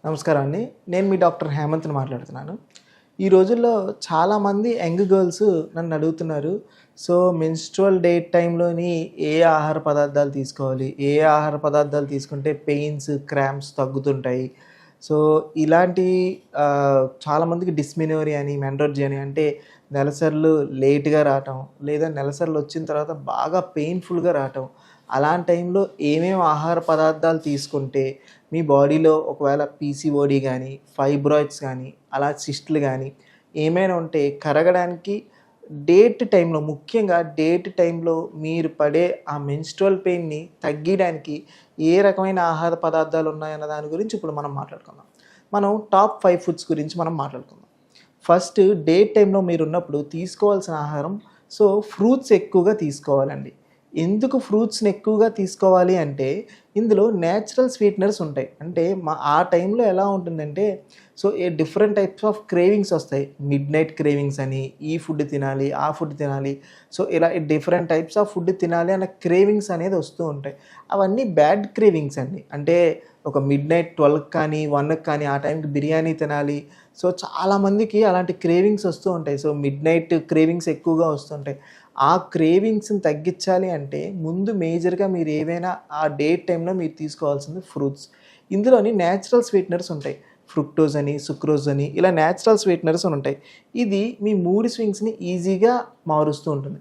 నమస్కారం అండి. నేను మీ డాక్టర్ హేమంత్‌ని మాట్లాడుతున్నాను. ఈ రోజుల్లో చాలామంది యంగ్ గర్ల్స్ నన్ను అడుగుతున్నారు. సో, మెన్‌స్ట్రువల్ డేట్ టైమ్‌లోని ఏ ఆహార పదార్థాలు తీసుకోవాలి? ఏ ఆహార పదార్థాలు తీసుకుంటే పెయిన్స్, క్రాంప్స్ తగ్గుతుంటాయి? సో, ఇలాంటి చాలామందికి డిస్మెనోరియా అని, మెనోర్జియా అని అంటే నెలసర్లు లేట్‌గా రావటం, లేదా నెలసర్లు వచ్చిన తర్వాత బాగా పెయిన్‌ఫుల్‌గా రావటం. అలాంటి టైంలో ఏమేమి ఆహార పదార్థాలు తీసుకుంటే మీ బాడీలో ఒకవేళ పీసీఓడీ గానీ, ఫైబ్రాయిడ్స్ గానీ, అలా సిస్టులు గానీ ఏమైనా ఉంటే కరగడానికి ముఖ్యంగా డేట్ టైంలో మీరు పడే ఆ మెన్‌స్ట్రువల్ పెయిన్‌ని తగ్గియడానికి ఏ రకమైన ఆహార పదార్థాలు ఉన్నాయన్న దాని గురించి ఇప్పుడు మనం మాట్లాడుకుందాం. మనం టాప్ 5 ఫుడ్స్ గురించి మనం మాట్లాడుకుందాం. ఫస్ట్ డేట్ టైంలో మీరున్నప్పుడు తీసుకోవాల్సిన ఆహారం ఫ్రూట్స్ ఎక్కువగా తీసుకోవాలండి. ఎందుకు ఫ్రూట్స్‌ని ఎక్కువగా తీసుకోవాలి అంటే, ఇందులో నేచురల్ స్వీటనర్స్ ఉంటాయి. అంటే ఆ టైంలో ఎలా ఉంటుందంటే, డిఫరెంట్ టైప్స్ ఆఫ్ క్రేవింగ్స్ వస్తాయి. మిడ్‌నైట్ క్రేవింగ్స్ అని, ఈ ఫుడ్ తినాలి, ఆ ఫుడ్ తినాలి. ఇలా డిఫరెంట్ టైప్స్ ఆఫ్ ఫుడ్ తినాలి అన్న క్రేవింగ్స్ అనేది వస్తూ ఉంటాయి. అవన్నీ బ్యాడ్ క్రేవింగ్స్ అండి. అంటే ఒక మిడ్‌నైట్ 12కి కానీ, 1కి కానీ ఆ టైంకి బిర్యానీ తినాలి. చాలామందికి అలాంటి క్రేవింగ్స్ వస్తూ ఉంటాయి. మిడ్‌నైట్ క్రేవింగ్స్ ఎక్కువగా వస్తుంటాయి. ఆ క్రేవింగ్స్‌ని తగ్గించాలి అంటే ముందు మేజర్‌గా మీరు ఏవైనా ఆ డేట్ టైంలో మీరు తీసుకోవాల్సింది ఫ్రూట్స్. ఇందులోని నేచురల్ స్వీటనర్స్ ఉంటాయి. ఫ్రుక్టోజ్ అని, సుక్రోజ్ అని ఇలా నేచురల్ స్వీటనర్స్ అని ఉంటాయి. ఇది మీ మూడ్ స్వింగ్స్‌ని ఈజీగా మారుస్తూ ఉంటుంది.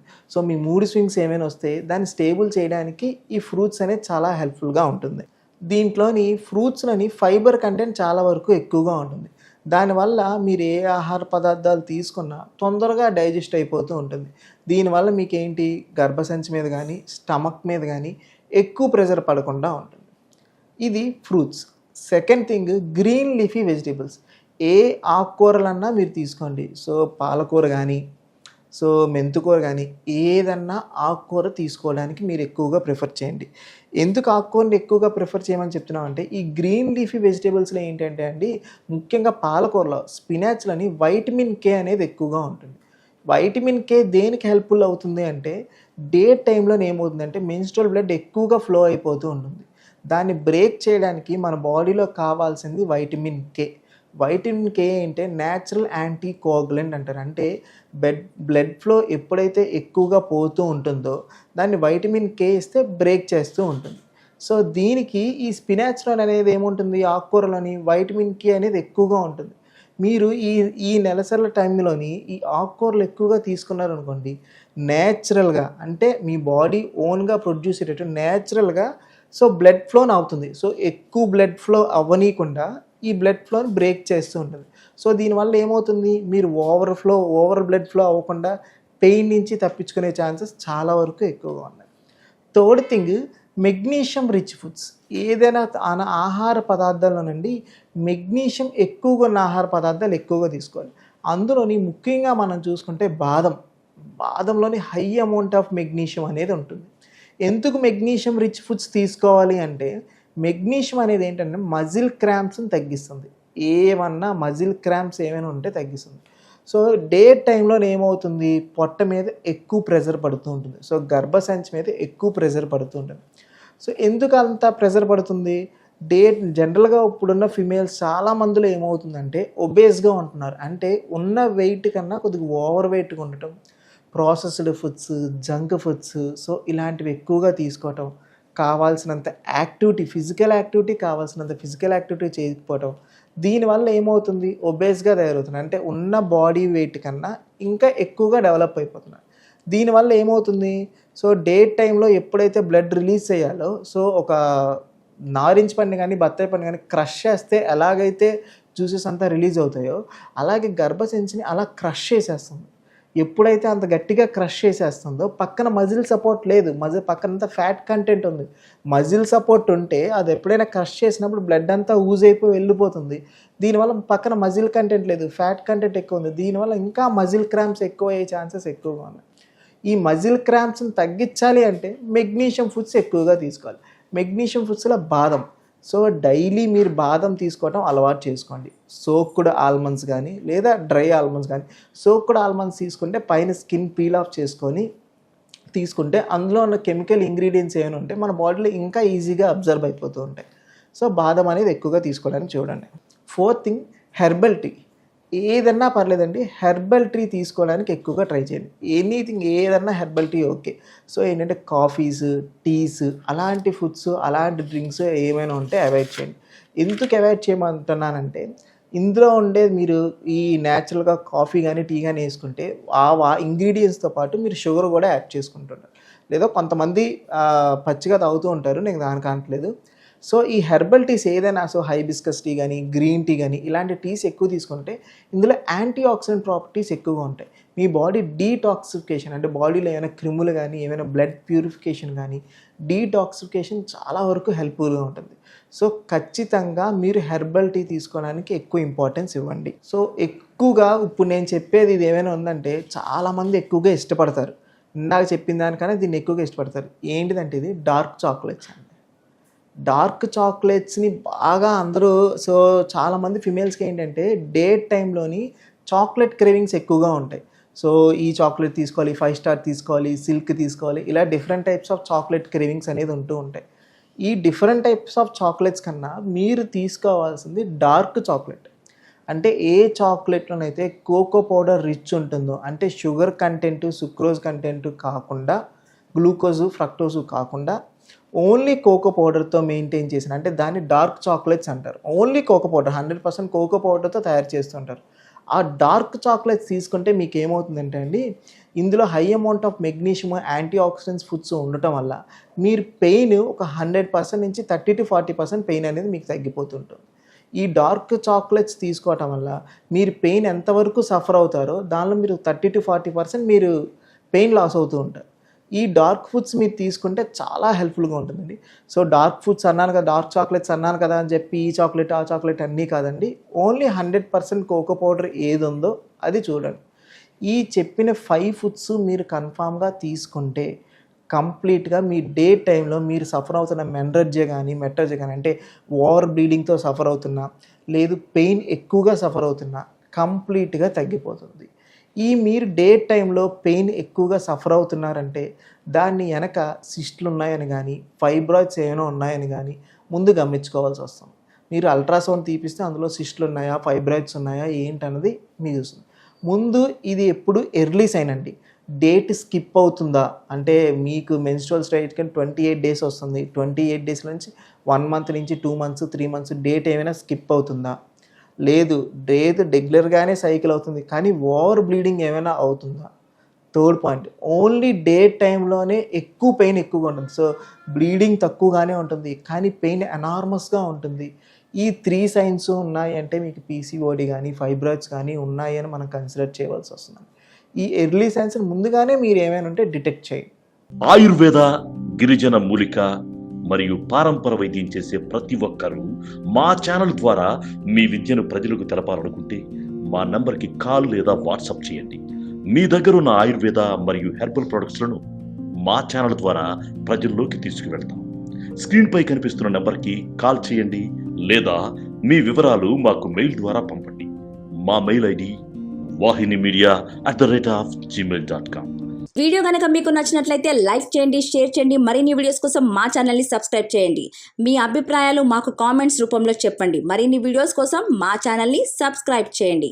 మీ మూడ్ స్వింగ్స్ ఏమైనా వస్తే దాన్ని స్టేబుల్ చేయడానికి ఈ ఫ్రూట్స్ అనేది చాలా హెల్ప్‌ఫుల్‌గా ఉంటుంది. దీంట్లోని ఫ్రూట్స్‌లోని ఫైబర్ కంటెంట్ చాలా వరకు ఎక్కువగా ఉంటుంది. దానివల్ల మీరు ఏ ఆహార పదార్థాలు తీసుకున్నా తొందరగా డైజెస్ట్ అయిపోతూ ఉంటుంది. దీనివల్ల మీకేంటి గర్భసంచి మీద గానీ, స్టమక్ మీద గానీ ఎక్కువ ప్రెషర్ పడకుండా ఉంటుంది. ఇది fruits. Second thing green leafy vegetables. ఏ ఆకుకూరలన్నా మీరు తీసుకోండి. పాలకూర గానీ, మెంతికూర గానీ ఏదన్నా ఆకుకూర తీసుకోవడానికి మీరు ఎక్కువగా ప్రిఫర్ చేయండి. ఎందుకు ఆకుకూరని ఎక్కువగా ప్రిఫర్ చేయమని చెప్తున్నామంటే, ఈ గ్రీన్ లీఫీ వెజిటబుల్స్‌లో ఏంటంటే అండి, ముఖ్యంగా పాలకూరలో, స్పినాచ్‌లోని వైటమిన్ కే అనేది ఎక్కువగా ఉంటుంది. వైటమిన్ కే దేనికి హెల్ప్‌ఫుల్ అవుతుంది అంటే, డే టైంలోనే ఏమవుతుందంటే మెన్‌స్ట్రువల్ బ్లడ్ ఎక్కువగా ఫ్లో అయిపోతూ ఉంటుంది. దాన్ని బ్రేక్ చేయడానికి మన బాడీలో కావాల్సింది వైటమిన్ కే. వైటమిన్ కే అంటే నేచురల్ యాంటీ కోయాగులెంట్ అంటారు. అంటే బ్లడ్ ఫ్లో ఎప్పుడైతే ఎక్కువగా పోతూ ఉంటుందో దాన్ని వైటమిన్ కే ఇస్తే బ్రేక్ చేస్తూ ఉంటుంది. దీనికి ఈ స్పినాచ్‌లోని అనేది ఏముంటుంది, ఆకుకూరలోని వైటమిన్ కే అనేది ఎక్కువగా ఉంటుంది. మీరు ఈ నెలసర్ల టైంలోని ఈ ఆకుకూరలు ఎక్కువగా తీసుకున్నారనుకోండి, నేచురల్‌గా అంటే మీ బాడీ ఓన్‌గా ప్రొడ్యూస్ అయ్యేటట్టు నేచురల్‌గా బ్లడ్ ఫ్లోని అవుతుంది. ఎక్కువ బ్లడ్ ఫ్లో అవ్వనీయకుండా ఈ బ్లడ్ ఫ్లోని బ్రేక్ చేస్తూ ఉంటుంది. దీనివల్ల ఏమవుతుంది, మీరు ఓవర్ బ్లడ్ ఫ్లో అవ్వకుండా పెయిన్ నుంచి తప్పించుకునే ఛాన్సెస్ చాలా వరకు ఎక్కువగా ఉన్నాయి. Third thing magnesium rich foods. ఏదైనా ఆహార పదార్థాల్లోనండి మెగ్నీషియం ఎక్కువగా ఉన్న ఆహార పదార్థాలు ఎక్కువగా తీసుకోవాలి. అందులోని ముఖ్యంగా మనం చూసుకుంటే బాదంలోని హై అమౌంట్ ఆఫ్ మెగ్నీషియం అనేది ఉంటుంది. ఎందుకు మెగ్నీషియం రిచ్ ఫుడ్స్ తీసుకోవాలి అంటే, మెగ్నీషియం అనేది ఏంటంటే మజిల్ క్రాంప్స్‌ని తగ్గిస్తుంది. మజిల్ క్రాంప్స్ ఏమైనా ఉంటే తగ్గిస్తుంది. డే టైంలోనే ఏమవుతుంది, పొట్ట మీద ఎక్కువ ప్రెషర్ పడుతూ ఉంటుంది. గర్భసంచి మీద ఎక్కువ ప్రెషర్ పడుతూ ఉంటుంది. ఎందుకు అంత ప్రెషర్ పడుతుంది, జనరల్‌గా ఇప్పుడున్న ఫిమేల్స్ చాలా మందిలో ఏమవుతుందంటే ఒబేస్‌గా ఉంటున్నారు. అంటే ఉన్న వెయిట్ కన్నా కొద్దిగా ఓవర్ వెయిట్‌గా ఉండటం, ప్రాసెస్డ్ ఫుడ్స్, జంక్ ఫుడ్స్ ఇలాంటివి ఎక్కువగా తీసుకోవటం, కావాల్సినంత ఫిజికల్ యాక్టివిటీ చేయకపోవటం, దీనివల్ల ఏమవుతుంది ఒబేస్‌గా తయారవుతున్నారు. అంటే ఉన్న బాడీ వెయిట్ కన్నా ఇంకా ఎక్కువగా డెవలప్ అయిపోతున్నారు. దీనివల్ల ఏమవుతుంది, డే టైంలో ఎప్పుడైతే బ్లడ్ రిలీజ్ చేయాలో ఒక నారింజ పండుని కానీ, బత్తాయి పండుని కానీ క్రష్ చేస్తే ఎలాగైతే జ్యూసెస్ అంతా రిలీజ్ అవుతాయో, అలాగే గర్భసంచిని అలా క్రష్ చేసేస్తుంది. ఎప్పుడైతే అంత గట్టిగా క్రష్ చేసేస్తుందో పక్కన మజిల్ సపోర్ట్ లేదు. పక్కనంతా ఫ్యాట్ కంటెంట్ ఉంది. మజిల్ సపోర్ట్ ఉంటే అది ఎప్పుడైనా క్రష్ చేసినప్పుడు బ్లడ్ అంతా ఊజ్ అయిపోయి వెళ్ళిపోతుంది. దీనివల్ల పక్కన మజిల్ కంటెంట్ లేదు, ఫ్యాట్ కంటెంట్ ఎక్కువ ఉంది. దీనివల్ల ఇంకా మజిల్ క్రాంప్స్ ఎక్కువ అయ్యే ఛాన్సెస్ ఎక్కువగా ఉన్నాయి. ఈ మజిల్ క్రాంప్స్ని తగ్గించాలి అంటే మెగ్నీషియం ఫుడ్స్ ఎక్కువగా తీసుకోవాలి. మెగ్నీషియం ఫుడ్స్లో బాదం. డైలీ మీరు బాదం తీసుకోవటం అలవాటు చేసుకోండి. సోక్డ్ ఆల్మండ్స్ కానీ లేదా డ్రై ఆల్మండ్స్ కానీ, సోక్డ్ ఆల్మండ్స్ తీసుకుంటే పైన స్కిన్ పీల్ ఆఫ్ చేసుకొని తీసుకుంటే అందులో ఉన్న కెమికల్ ఇంగ్రీడియంట్స్ ఏమైనా ఉంటే మన బాడీలో ఇంకా ఈజీగా అబ్జర్వ్ అయిపోతూ ఉంటాయి. బాదం అనేది ఎక్కువగా తీసుకోవడానికి చూడండి. Fourth thing herbal tea. ఏదన్నా పర్లేదండి, హెర్బల్ టీ తీసుకోవడానికి ఎక్కువగా ట్రై చేయండి. ఎనీథింగ్ ఏదన్నా హెర్బల్ టీ ఓకే. సో ఏంటంటే కాఫీస్, టీస్ అలాంటి ఫుడ్స్, అలాంటి డ్రింక్స్ ఏమైనా ఉంటే అవాయిడ్ చేయండి. ఎందుకు అవాయిడ్ చేయమంటున్నానంటే, ఇందులో ఉండేది మీరు ఈ న్యాచురల్‌గా కాఫీ గానీ, టీ గానీ ఏసుకుంటే ఇంగ్రీడియెంట్స్‌తో పాటు మీరు షుగర్ గూడా యాడ్ చేసుకుంటున్నారు. లేదా కొంతమంది పచ్చిగా తాగుతూ ఉంటారు. నేను దానికి అనట్లేదు. సో ఈ హెర్బల్ టీస్ ఏదైనా, సో హైబిస్కస్ టీ గానీ, గ్రీన్ టీ గానీ ఇలాంటి టీస్ ఎక్కువ తీసుకుంటే ఇందులో యాంటీ ఆక్సిడెంట్ ప్రాపర్టీస్ ఎక్కువగా ఉంటాయి. మీ బాడీ డీటాక్సిఫికేషన్ అంటే బాడీలో ఏమైనా క్రిములు గానీ, ఏమైనా బ్లడ్ ప్యూరిఫికేషన్ గానీ, డీటాక్సిఫికేషన్ చాలా వరకు హెల్ప్‌ఫుల్‌గా ఉంటుంది. సో ఖచ్చితంగా మీరు హెర్బల్ టీ తీసుకోవడానికి ఎక్కువ ఇంపార్టెన్స్ ఇవ్వండి. సో ఎక్కువగా ఇప్పుడు నేను చెప్పేది ఇది ఏమైనా ఉందంటే చాలామంది ఎక్కువగా ఇష్టపడతారు. ఇందాక చెప్పిన దానికన్నా దీన్ని ఎక్కువగా ఇష్టపడతారు. ఏంటిదంటే ఇది డార్క్ చాక్లెట్స్ అండి. డార్క్ చాక్లెట్స్‌ని బాగా అందరూ, సో చాలామంది ఫిమేల్స్‌కి ఏంటంటే డే టైమ్‌లోని చాక్లెట్ క్రేవింగ్స్ ఎక్కువగా ఉంటాయి. సో ఈ చాక్లెట్ తీసుకోవాలి, 5 స్టార్ తీసుకోవాలి, సిల్క్ తీసుకోవాలి, ఇలా different types of chocolate cravings అనేది ఉంటూ ఉంటాయి. ఈ డిఫరెంట్ టైప్స్ ఆఫ్ చాక్లెట్స్ కన్నా మీరు తీసుకోవాల్సింది డార్క్ చాక్లెట్. అంటే ఏ చాక్లెట్‌లోనైతే కోకో పౌడర్ రిచ్ ఉంటుందో, అంటే షుగర్ కంటెంట్, సుక్రోజ్ కంటెంట్ కాకుండా, గ్లూకోజు, ఫ్రక్టోజు కాకుండా ఓన్లీ కోకో పౌడర్‌తో మెయింటైన్ చేసిన, అంటే దాన్ని డార్క్ చాక్లెట్స్ అంటారు. ఓన్లీ కోకో పౌడర్ 100% కోకో పౌడర్‌తో తయారు చేస్తుంటారు. ఆ డార్క్ చాక్లెట్స్ తీసుకుంటే మీకేమవుతుందంటే అండి, ఇందులో high amount of magnesium, antioxidants foods ఉండటం వల్ల మీరు పెయిన్ ఒక 100% నుంచి 30-40% పెయిన్ అనేది మీకు తగ్గిపోతుంటుంది. ఈ డార్క్ చాక్లెట్స్ తీసుకోవటం వల్ల మీరు పెయిన్ ఎంతవరకు సఫర్ అవుతారో దానిలో మీరు 30-40% మీరు పెయిన్ లాస్ అవుతూ ఉంటారు. ఈ డార్క్ ఫుడ్స్ మీరు తీసుకుంటే చాలా హెల్ప్‌ఫుల్‌గా ఉంటుందండి. సో డార్క్ ఫుడ్స్ అన్నాను కదా, డార్క్ చాక్లెట్స్ అన్నాను కదా అని చెప్పి ఈ చాక్లెట్, ఆ చాక్లెట్ అన్నీ కాదండి. ఓన్లీ 100% కోకో పౌడర్ ఏదుందో అది చూడండి. ఈ చెప్పిన 5 ఫుడ్స్ మీరు కన్ఫామ్‌గా తీసుకుంటే కంప్లీట్‌గా మీ డే టైమ్‌లో మీరు సఫర్ అవుతున్న మెటర్జియా గానీ అంటే ఓవర్ బ్లీడింగ్‌తో సఫర్ అవుతున్నా, లేదు పెయిన్ ఎక్కువగా సఫర్ అవుతున్నా కంప్లీట్‌గా తగ్గిపోతుంది. మీరు డే టైమ్‌లో పెయిన్ ఎక్కువగా సఫర్ అవుతున్నారంటే దాన్ని వెనక సిస్టులు ఉన్నాయని గానీ, ఫైబ్రాయిడ్స్ ఏమైనా ఉన్నాయని గానీ ముందు గమనించుకోవాల్సి వస్తుంది. మీరు అల్ట్రాసౌండ్ తీపిస్తే అందులో సిస్టులు ఉన్నాయా, ఫైబ్రాయిడ్స్ ఉన్నాయా ఏంటన్నది మీకు చూస్తుంది. ముందు ఇది ఎప్పుడు ఎర్లీ సైన్ అండి. డేట్ స్కిప్ అవుతుందా, అంటే మీకు మెన్స్ట్రువల్ స్టేజ్‌కి 28 డేస్ వస్తుంది. 28 డేస్ నుంచి 1 మంత్ నుంచి 2 మంత్స్, 3 మంత్స్ డేట్ ఏమైనా స్కిప్ అవుతుందా? లేదు, రెగ్యులర్‌గానే సైకిల్ అవుతుంది, కానీ ఓవర్ బ్లీడింగ్ ఏమైనా అవుతుందా? థర్డ్ పాయింట్, ఓన్లీ డే టైమ్‌లోనే ఎక్కువ పెయిన్ ఎక్కువగా ఉంటుంది. సో బ్లీడింగ్ తక్కువగానే ఉంటుంది, కానీ పెయిన్ ఎనార్మస్‌గా ఉంటుంది. ఈ 3 సైన్స్ ఉన్నాయి అంటే మీకు పీసీఓడీ గానీ, ఫైబ్రాయిడ్స్ గానీ ఉన్నాయి అని మనం కన్సిడర్ చేయవలసి వస్తుంది. ఈ ఎర్లీ సైన్స్‌ని ముందుగానే మీరు ఏమైనా ఉంటే డిటెక్ట్ చేయండి. ఆయుర్వేద, గిరిజన మూలిక మరియు పారంపర వైద్యం చేసే ప్రతి ఒక్కరూ మా ఛానల్ ద్వారా మీ విద్యను ప్రజలకు తెలపాలనుకుంటే మా నంబర్కి కాల్ లేదా వాట్సాప్ చేయండి. మీ దగ్గర ఉన్న ఆయుర్వేద మరియు హెర్బల్ ప్రొడక్ట్స్లను మా ఛానల్ ద్వారా ప్రజల్లోకి తీసుకువెళ్తాం. స్క్రీన్పై కనిపిస్తున్న నంబర్కి కాల్ చేయండి లేదా మీ వివరాలు మాకు మెయిల్ ద్వారా పంపండి. మా మెయిల్ ఐడి wahinimedia@gmail.com. వీడియో కనుక మీకు నచ్చినట్లయితే లైక్ చేయండి, షేర్ చేయండి. మరిన్ని వీడియోస్ కోసం మా ఛానల్ని సబ్స్క్రైబ్ చేయండి. మీ అభిప్రాయాలు మాకు కామెంట్స్ రూపంలో చెప్పండి. మరిన్ని వీడియోస్ కోసం మా ఛానల్ని సబ్స్క్రైబ్ చేయండి.